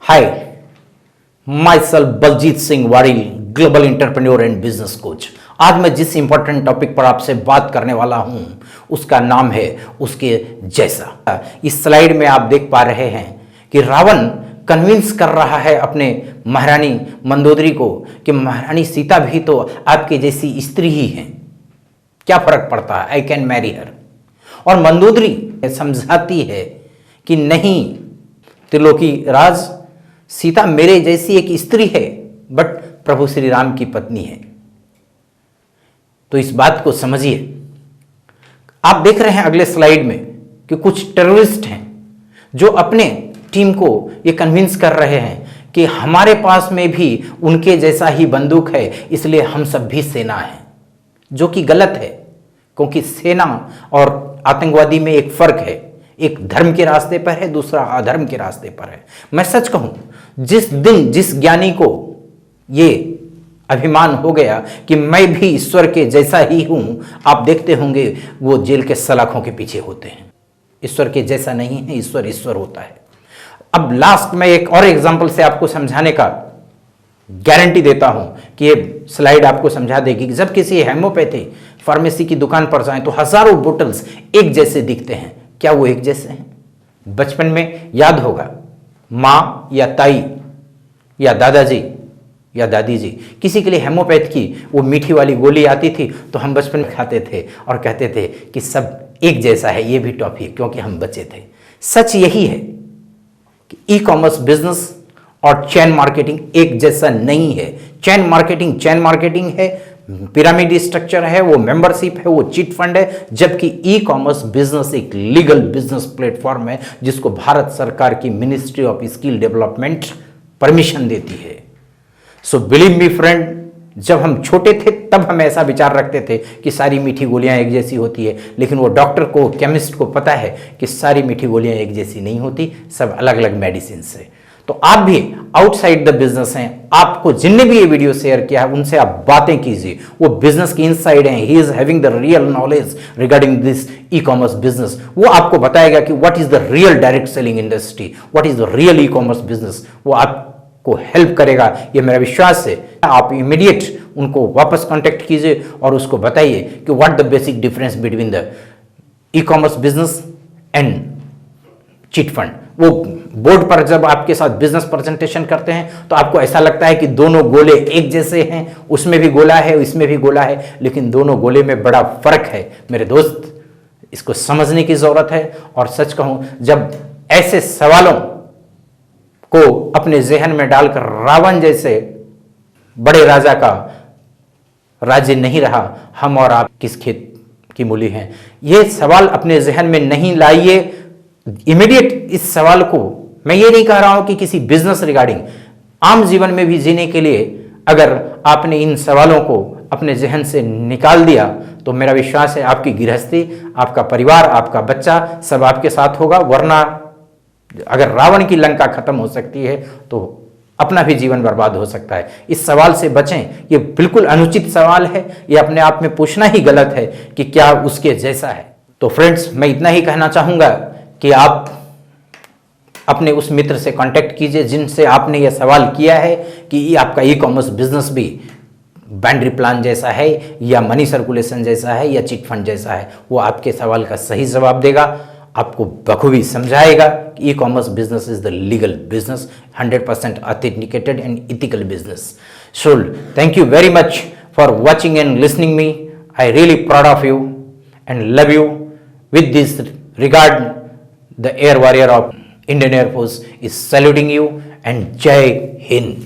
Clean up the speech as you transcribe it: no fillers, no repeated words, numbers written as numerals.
Hi, myself Baljeet Singh Waril, global entrepreneur and business coach. आज मैं जिस इंपॉर्टेंट टॉपिक पर आपसे बात करने वाला हूं उसका नाम है उसके जैसा। इस स्लाइड में आप देख पा रहे हैं कि रावण कन्विंस कर रहा है अपने महारानी मंदोदरी को कि महारानी सीता भी तो आपके जैसी स्त्री ही हैं, क्या फर्क पड़ता है, आई कैन मैरी हर। और मंदोदरी समझाती है कि नहीं त्रिलोकी राज, सीता मेरे जैसी एक स्त्री है बट प्रभु श्री राम की पत्नी है। तो इस बात को समझिए। आप देख रहे हैं अगले स्लाइड में कि कुछ टेररिस्ट हैं जो अपने टीम को ये कन्विंस कर रहे हैं कि हमारे पास में भी उनके जैसा ही बंदूक है, इसलिए हम सब भी सेना है, जो कि गलत है। क्योंकि सेना और आतंकवादी में एक फर्क है, एक धर्म के रास्ते पर है, दूसरा अधर्म के रास्ते पर है। मैं सच कहूं, जिस दिन जिस ज्ञानी को ये अभिमान हो गया कि मैं भी ईश्वर के जैसा ही हूं, आप देखते होंगे वो जेल के सलाखों के पीछे होते हैं। ईश्वर के जैसा नहीं है, ईश्वर ईश्वर होता है। अब लास्ट में एक और एग्जांपल से आपको समझाने का गारंटी देता हूं कि ये स्लाइड आपको समझा देगी कि जब किसी हेम्योपैथी फार्मेसी की दुकान पर जाएं तो हजारों बोतल्स एक जैसे दिखते हैं। क्या वो एक जैसे हैं? बचपन में याद होगा, माँ या ताई या दादाजी या दादी जी किसी के लिए हेमोपैथ की वो मीठी वाली गोली आती थी तो हम बचपन में खाते थे और कहते थे कि सब एक जैसा है, ये भी टॉफी, क्योंकि हम बच्चे थे। सच यही है कि ई कॉमर्स बिजनेस और चैन मार्केटिंग एक जैसा नहीं है। चैन मार्केटिंग है, पिरामिड स्ट्रक्चर है, वो मेंबरशिप है, वो चिट फंड है, जबकि ई कॉमर्स बिजनेस एक लीगल बिजनेस प्लेटफॉर्म है जिसको भारत सरकार की ministry of skill development permission देती है। सो बिलीव मी फ्रेंड, जब हम छोटे थे तब हम ऐसा विचार रखते थे कि सारी मीठी गोलियां एक जैसी होती है, लेकिन वो डॉक्टर को, केमिस्ट को पता है कि सारी मीठी गोलियां एक जैसी नहीं होती, सब अलग अलग मेडिसिन से। तो आप भी आउटसाइड द बिजनेस हैं, आपको जिनने भी ये वीडियो शेयर किया है उनसे आप बातें कीजिए, वो बिजनेस की इनसाइड हैं, he is having the real knowledge regarding this e commerce business. वो आपको बताएगा कि what is the real direct selling industry, what is the real e commerce business. वो आपको हेल्प करेगा, ये मेरा विश्वास है। आप इमीडिएट उनको वापस कॉन्टेक्ट कीजिए और उसको बताइए कि what the basic difference between the e commerce business and chit fund. वो बोर्ड पर जब आपके साथ बिजनेस प्रेजेंटेशन करते हैं तो आपको ऐसा लगता है कि दोनों गोले एक जैसे हैं, उसमें भी गोला है, इसमें भी गोला है, लेकिन दोनों गोले में बड़ा फर्क है। मेरे दोस्त, इसको समझने की जरूरत है। और सच कहूं, जब ऐसे सवालों को अपने जहन में डालकर रावण जैसे बड़े राजा का राज्य नहीं रहा, हम और आप किस खेत की मूली हैं, ये सवाल अपने जहन में नहीं लाइए। इमीडिएट इस सवाल को, मैं ये नहीं कह रहा हूं कि किसी बिजनेस रिगार्डिंग, आम जीवन में भी जीने के लिए अगर आपने इन सवालों को अपने जहन से निकाल दिया तो मेरा विश्वास है आपकी गृहस्थी, आपका परिवार, आपका बच्चा सब आपके साथ होगा। वरना अगर रावण की लंका खत्म हो सकती है तो अपना भी जीवन बर्बाद हो सकता है। इस सवाल से बचें, ये बिल्कुल अनुचित सवाल है, ये अपने आप में पूछना ही गलत है कि क्या उसके जैसा है। तो फ्रेंड्स, मैं इतना ही कहना चाहूंगा कि आप अपने उस मित्र से कांटेक्ट कीजिए जिनसे आपने यह सवाल किया है कि आपका ई कॉमर्स बिजनेस भी बाइनरी प्लान जैसा है या मनी सर्कुलेशन जैसा है या चिट फंड जैसा है। वो आपके सवाल का सही जवाब देगा, आपको बखूबी समझाएगा कि e commerce business is the legal business, 100% authenticated and ethical business. So thank you very much for watching and listening me. I really proud of you and love you. With this regard, the air warrior of Indian Air Force is saluting you, and Jai Hind.